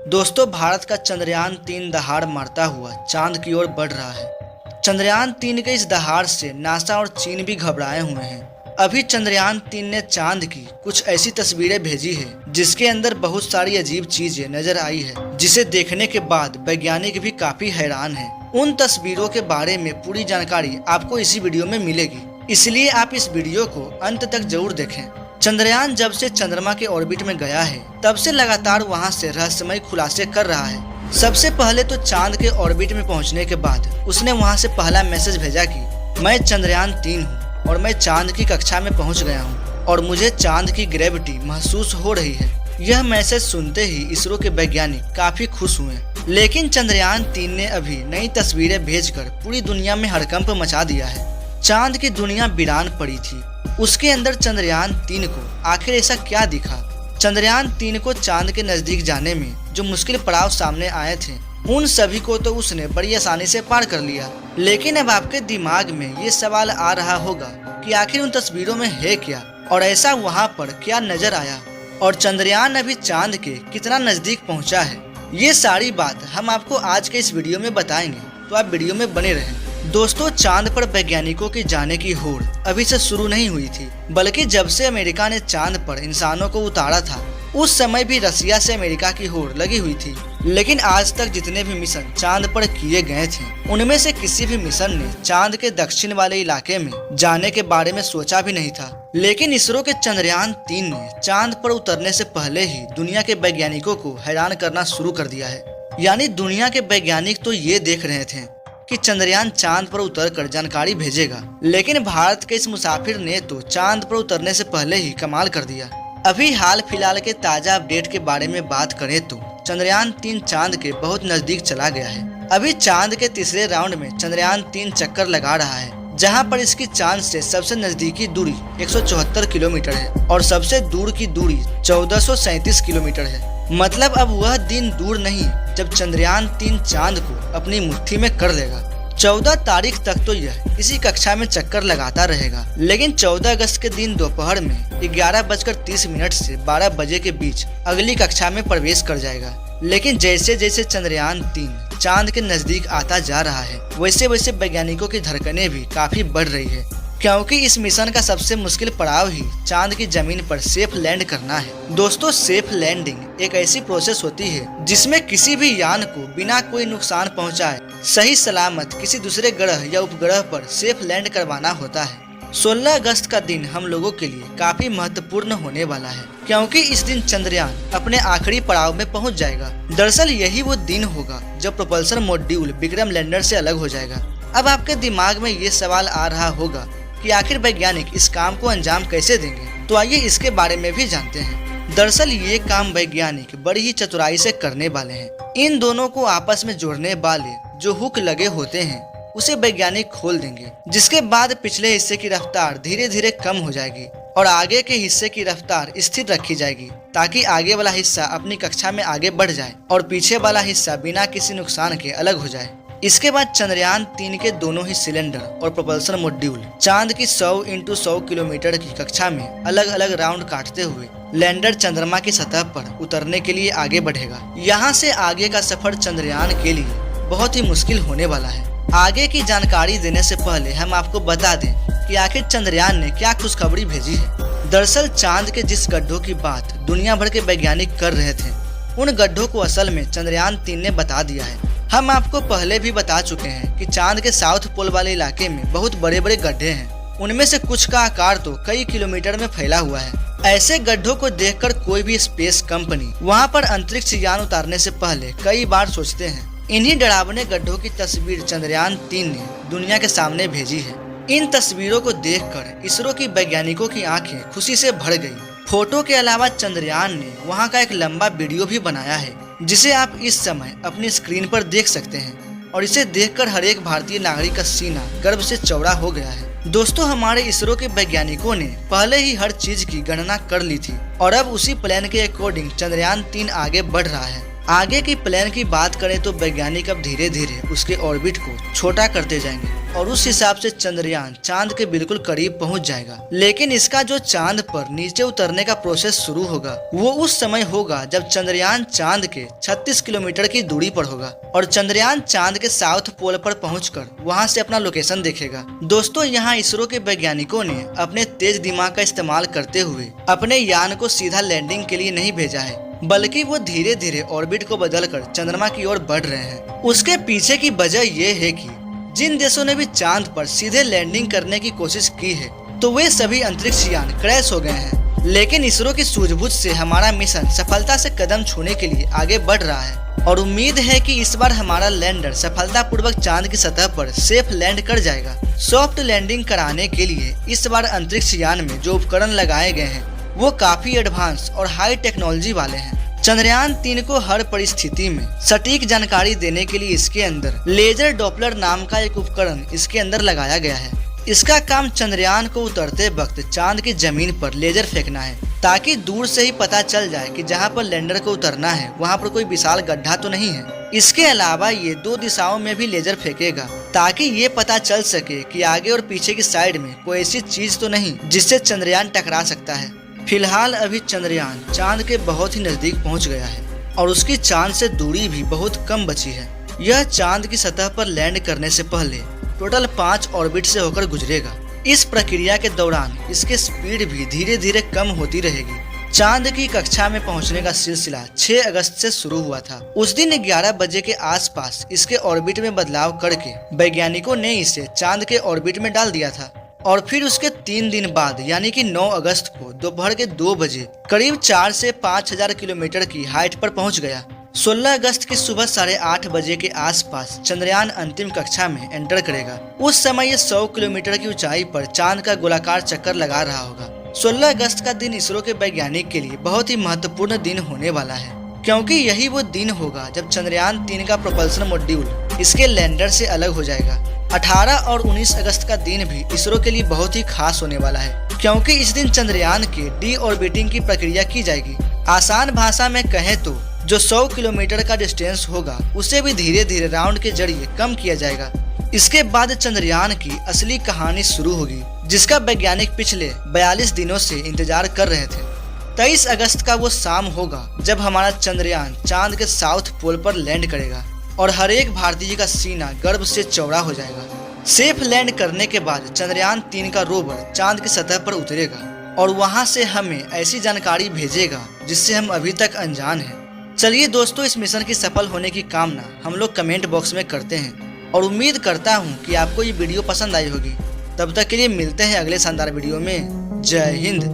दोस्तों, भारत का चंद्रयान-3 दहाड़ मारता हुआ चांद की ओर बढ़ रहा है। चंद्रयान-3 के इस दहाड़ से नासा और चीन भी घबराए हुए हैं। अभी चंद्रयान-3 ने चांद की कुछ ऐसी तस्वीरें भेजी है जिसके अंदर बहुत सारी अजीब चीजें नजर आई है, जिसे देखने के बाद वैज्ञानिक भी काफी हैरान हैं। उन तस्वीरों के बारे में पूरी जानकारी आपको इसी वीडियो में मिलेगी, इसलिए आप इस वीडियो को अंत तक जरूर देखें। चंद्रयान जब से चंद्रमा के ऑर्बिट में गया है तब से लगातार वहां से रहस्यमय खुलासे कर रहा है। सबसे पहले तो चांद के ऑर्बिट में पहुंचने के बाद उसने वहां से पहला मैसेज भेजा कि मैं चंद्रयान-3 हूं और मैं चांद की कक्षा में पहुंच गया हूं और मुझे चांद की ग्रेविटी महसूस हो रही है। यह मैसेज सुनते ही इसरो के वैज्ञानिक काफी खुश हुए, लेकिन चंद्रयान-3 ने अभी नई तस्वीरें भेजकर पूरी दुनिया में हड़कंप मचा दिया है। चांद की दुनिया वीरान पड़ी थी, उसके अंदर चंद्रयान-3 को आखिर ऐसा क्या दिखा? चंद्रयान-3 को चांद के नजदीक जाने में जो मुश्किल पड़ाव सामने आए थे, उन सभी को तो उसने बड़ी आसानी से पार कर लिया। लेकिन अब आपके दिमाग में ये सवाल आ रहा होगा कि आखिर उन तस्वीरों में है क्या और ऐसा वहाँ पर क्या नजर आया, और चंद्रयान अभी चांद के कितना नजदीक पहुँचा है। ये सारी बात हम आपको आज के इस वीडियो में बताएंगे, तो आप वीडियो में बने रहें। दोस्तों, चांद पर वैज्ञानिकों की जाने की होड़ अभी से शुरू नहीं हुई थी, बल्कि जब से अमेरिका ने चांद पर इंसानों को उतारा था उस समय भी रसिया से अमेरिका की होड़ लगी हुई थी। लेकिन आज तक जितने भी मिशन चांद पर किए गए थे, उनमें से किसी भी मिशन ने चांद के दक्षिण वाले इलाके में जाने के बारे में सोचा भी नहीं था। लेकिन इसरो के चंद्रयान-3 ने चांद पर उतरने से पहले ही दुनिया के वैज्ञानिकों को हैरान करना शुरू कर दिया है। यानी दुनिया के वैज्ञानिक तो ये देख रहे थे कि चंद्रयान चांद पर उतरकर जानकारी भेजेगा, लेकिन भारत के इस मुसाफिर ने तो चांद पर उतरने से पहले ही कमाल कर दिया। अभी हाल फिलहाल के ताजा अपडेट के बारे में बात करें तो चंद्रयान-3 चांद के बहुत नजदीक चला गया है। अभी चांद के तीसरे राउंड में चंद्रयान-3 चक्कर लगा रहा है, जहां पर इसकी चांद से सबसे नजदीकी दूरी 174 किलोमीटर है और सबसे दूर की दूरी 1437 किलोमीटर है। मतलब अब वह दिन दूर नहीं जब चंद्रयान-3 चांद को अपनी मुट्ठी में कर लेगा। 14 तारीख तक तो यह इसी कक्षा में चक्कर लगाता रहेगा, लेकिन 14 अगस्त के दिन दोपहर में 11:30 से 12 बजे के बीच अगली कक्षा में प्रवेश कर जाएगा। लेकिन जैसे जैसे चंद्रयान-3 चांद के नजदीक आता जा रहा है, वैसे वैसे वैज्ञानिकों की धड़कनें भी काफी बढ़ रही है, क्योंकि इस मिशन का सबसे मुश्किल पड़ाव ही चांद की जमीन पर सेफ लैंड करना है। दोस्तों, सेफ लैंडिंग एक ऐसी प्रोसेस होती है जिसमें किसी भी यान को बिना कोई नुकसान पहुंचाए सही सलामत किसी दूसरे ग्रह या उपग्रह पर सेफ लैंड करवाना होता है। 16 अगस्त का दिन हम लोगों के लिए काफी महत्वपूर्ण होने वाला है, क्योंकि इस दिन चंद्रयान अपने आखिरी पड़ाव में पहुंच जाएगा। दरअसल यही वो दिन होगा जब प्रोपल्सन मॉड्यूल विक्रम लैंडर से अलग हो जाएगा। अब आपके दिमाग में ये सवाल आ रहा होगा कि आखिर वैज्ञानिक इस काम को अंजाम कैसे देंगे, तो आइए इसके बारे में भी जानते हैं। दरअसल ये काम वैज्ञानिक बड़ी ही चतुराई से करने वाले हैं। इन दोनों को आपस में जोड़ने वाले जो हुक लगे होते हैं उसे वैज्ञानिक खोल देंगे, जिसके बाद पिछले हिस्से की रफ्तार धीरे धीरे कम हो जाएगी और आगे के हिस्से की रफ्तार स्थिर रखी जाएगी, ताकि आगे वाला हिस्सा अपनी कक्षा में आगे बढ़ जाए और पीछे वाला हिस्सा बिना किसी नुकसान के अलग हो जाए। इसके बाद चंद्रयान-3 के दोनों ही सिलेंडर और प्रोपल्सन मॉड्यूल चांद की 100 × 100 किलोमीटर की कक्षा में अलग अलग राउंड काटते हुए लैंडर चंद्रमा की सतह पर उतरने के लिए आगे बढ़ेगा। यहाँ से आगे का सफर चंद्रयान के लिए बहुत ही मुश्किल होने वाला है। आगे की जानकारी देने से पहले हम आपको बता दें कि आखिर चंद्रयान ने क्या खुशखबरी भेजी है। दरअसल चांद के जिस गड्ढों की बात दुनिया भर के वैज्ञानिक कर रहे थे, उन गड्ढों को असल में चंद्रयान-3 ने बता दिया है। हम आपको पहले भी बता चुके हैं कि चांद के साउथ पोल वाले इलाके में बहुत बड़े बड़े गड्ढे हैं। उनमें से कुछ का आकार तो कई किलोमीटर में फैला हुआ है। ऐसे गड्ढों को देखकर कोई भी स्पेस कंपनी वहां पर अंतरिक्ष यान उतारने से पहले कई बार सोचते हैं। इन्हीं डरावने गड्ढों की तस्वीर चंद्रयान-3 ने दुनिया के सामने भेजी है। इन तस्वीरों को देखकर इसरो की वैज्ञानिकों की आंखें खुशी से भर गई। फोटो के अलावा चंद्रयान ने वहां का एक लंबा वीडियो भी बनाया है, जिसे आप इस समय अपनी स्क्रीन पर देख सकते हैं, और इसे देखकर हर एक भारतीय नागरिक का सीना गर्व से चौड़ा हो गया है। दोस्तों, हमारे इसरो के वैज्ञानिकों ने पहले ही हर चीज की गणना कर ली थी और अब उसी प्लान के अकॉर्डिंग चंद्रयान-3 आगे बढ़ रहा है। आगे की प्लान की बात करें तो वैज्ञानिक अब धीरे धीरे उसके ऑर्बिट को छोटा करते जाएंगे और उस हिसाब से चंद्रयान चांद के बिल्कुल करीब पहुंच जाएगा। लेकिन इसका जो चांद पर नीचे उतरने का प्रोसेस शुरू होगा वो उस समय होगा जब चंद्रयान चांद के 36 किलोमीटर की दूरी पर होगा और चंद्रयान चांद के साउथ पोल पर पहुंचकर वहां से अपना लोकेशन देखेगा। दोस्तों, यहाँ इसरो के वैज्ञानिकों ने अपने तेज दिमाग का इस्तेमाल करते हुए अपने यान को सीधा लैंडिंग के लिए नहीं भेजा है, बल्कि वो धीरे धीरे ऑर्बिट को बदलकर चंद्रमा की ओर बढ़ रहे हैं। उसके पीछे की वजह ये है कि जिन देशों ने भी चांद पर सीधे लैंडिंग करने की कोशिश की है तो वे सभी अंतरिक्ष यान क्रैश हो गए हैं। लेकिन इसरो की सूझबूझ से हमारा मिशन सफलता से कदम छूने के लिए आगे बढ़ रहा है और उम्मीद है कि इस बार हमारा लैंडर सफलतापूर्वक चांद की सतह पर सेफ लैंड कर जाएगा। सॉफ्ट लैंडिंग कराने के लिए इस बार अंतरिक्ष यान में जो उपकरण लगाए गए हैं वो काफी एडवांस और हाई टेक्नोलॉजी वाले हैं। चंद्रयान 3 को हर परिस्थिति में सटीक जानकारी देने के लिए इसके अंदर लेजर डॉपलर नाम का एक उपकरण इसके अंदर लगाया गया है। इसका काम चंद्रयान को उतरते वक्त चांद की जमीन पर लेजर फेंकना है ताकि दूर से ही पता चल जाए कि जहां पर लैंडर को उतरना है वहां पर कोई विशाल गड्ढा तो नहीं है। इसके अलावा ये 2 दिशाओं में भी लेजर फेंकेगा ताकि ये पता चल सके कि आगे और पीछे की साइड में कोई ऐसी चीज तो नहीं जिससे चंद्रयान टकरा सकता है। फिलहाल अभी चंद्रयान चांद के बहुत ही नजदीक पहुंच गया है और उसकी चांद से दूरी भी बहुत कम बची है। यह चांद की सतह पर लैंड करने से पहले टोटल 5 ऑर्बिट से होकर गुजरेगा। इस प्रक्रिया के दौरान इसकी स्पीड भी धीरे धीरे कम होती रहेगी। चांद की कक्षा में पहुंचने का सिलसिला 6 अगस्त से शुरू हुआ था। उस दिन 11 बजे के आसपास इसके ऑर्बिट में बदलाव करके वैज्ञानिकों ने इसे चांद के ऑर्बिट में डाल दिया था और फिर उसके 3 दिन बाद यानी कि 9 अगस्त को दोपहर के 2 बजे करीब 4 से 5,000 किलोमीटर की हाइट पर पहुंच गया। 16 अगस्त की सुबह 8:30 बजे के आसपास चंद्रयान अंतिम कक्षा में एंटर करेगा। उस समय ये 100 किलोमीटर की ऊंचाई पर चांद का गोलाकार चक्कर लगा रहा होगा। 16 अगस्त का दिन इसरो के वैज्ञानिक के लिए बहुत ही महत्वपूर्ण दिन होने वाला है, क्योंकि यही वो दिन होगा जब चंद्रयान 3 का प्रोपल्सन मॉड्यूल इसके लैंडर से अलग हो जाएगा। 18 और 19 अगस्त का दिन भी इसरो के लिए बहुत ही खास होने वाला है, क्योंकि इस दिन चंद्रयान के डी ऑर्बिटिंग की प्रक्रिया की जाएगी। आसान भाषा में कहें तो जो 100 किलोमीटर का डिस्टेंस होगा उसे भी धीरे धीरे राउंड के जरिए कम किया जाएगा। इसके बाद चंद्रयान की असली कहानी शुरू होगी, जिसका वैज्ञानिक पिछले 42 दिनों से इंतजार कर रहे थे। 23 अगस्त का वो शाम होगा जब हमारा चंद्रयान चांद के साउथ पोल पर लैंड करेगा और हर एक भारतीय का सीना गर्व से चौड़ा हो जाएगा। सेफ लैंड करने के बाद चंद्रयान 3 का रोवर चांद की सतह पर उतरेगा और वहां से हमें ऐसी जानकारी भेजेगा जिससे हम अभी तक अनजान हैं। चलिए दोस्तों, इस मिशन की सफल होने की कामना हम लोग कमेंट बॉक्स में करते हैं और उम्मीद करता हूं कि आपको ये वीडियो पसंद आई होगी। तब तक के लिए मिलते हैं अगले शानदार वीडियो में। जय हिंद।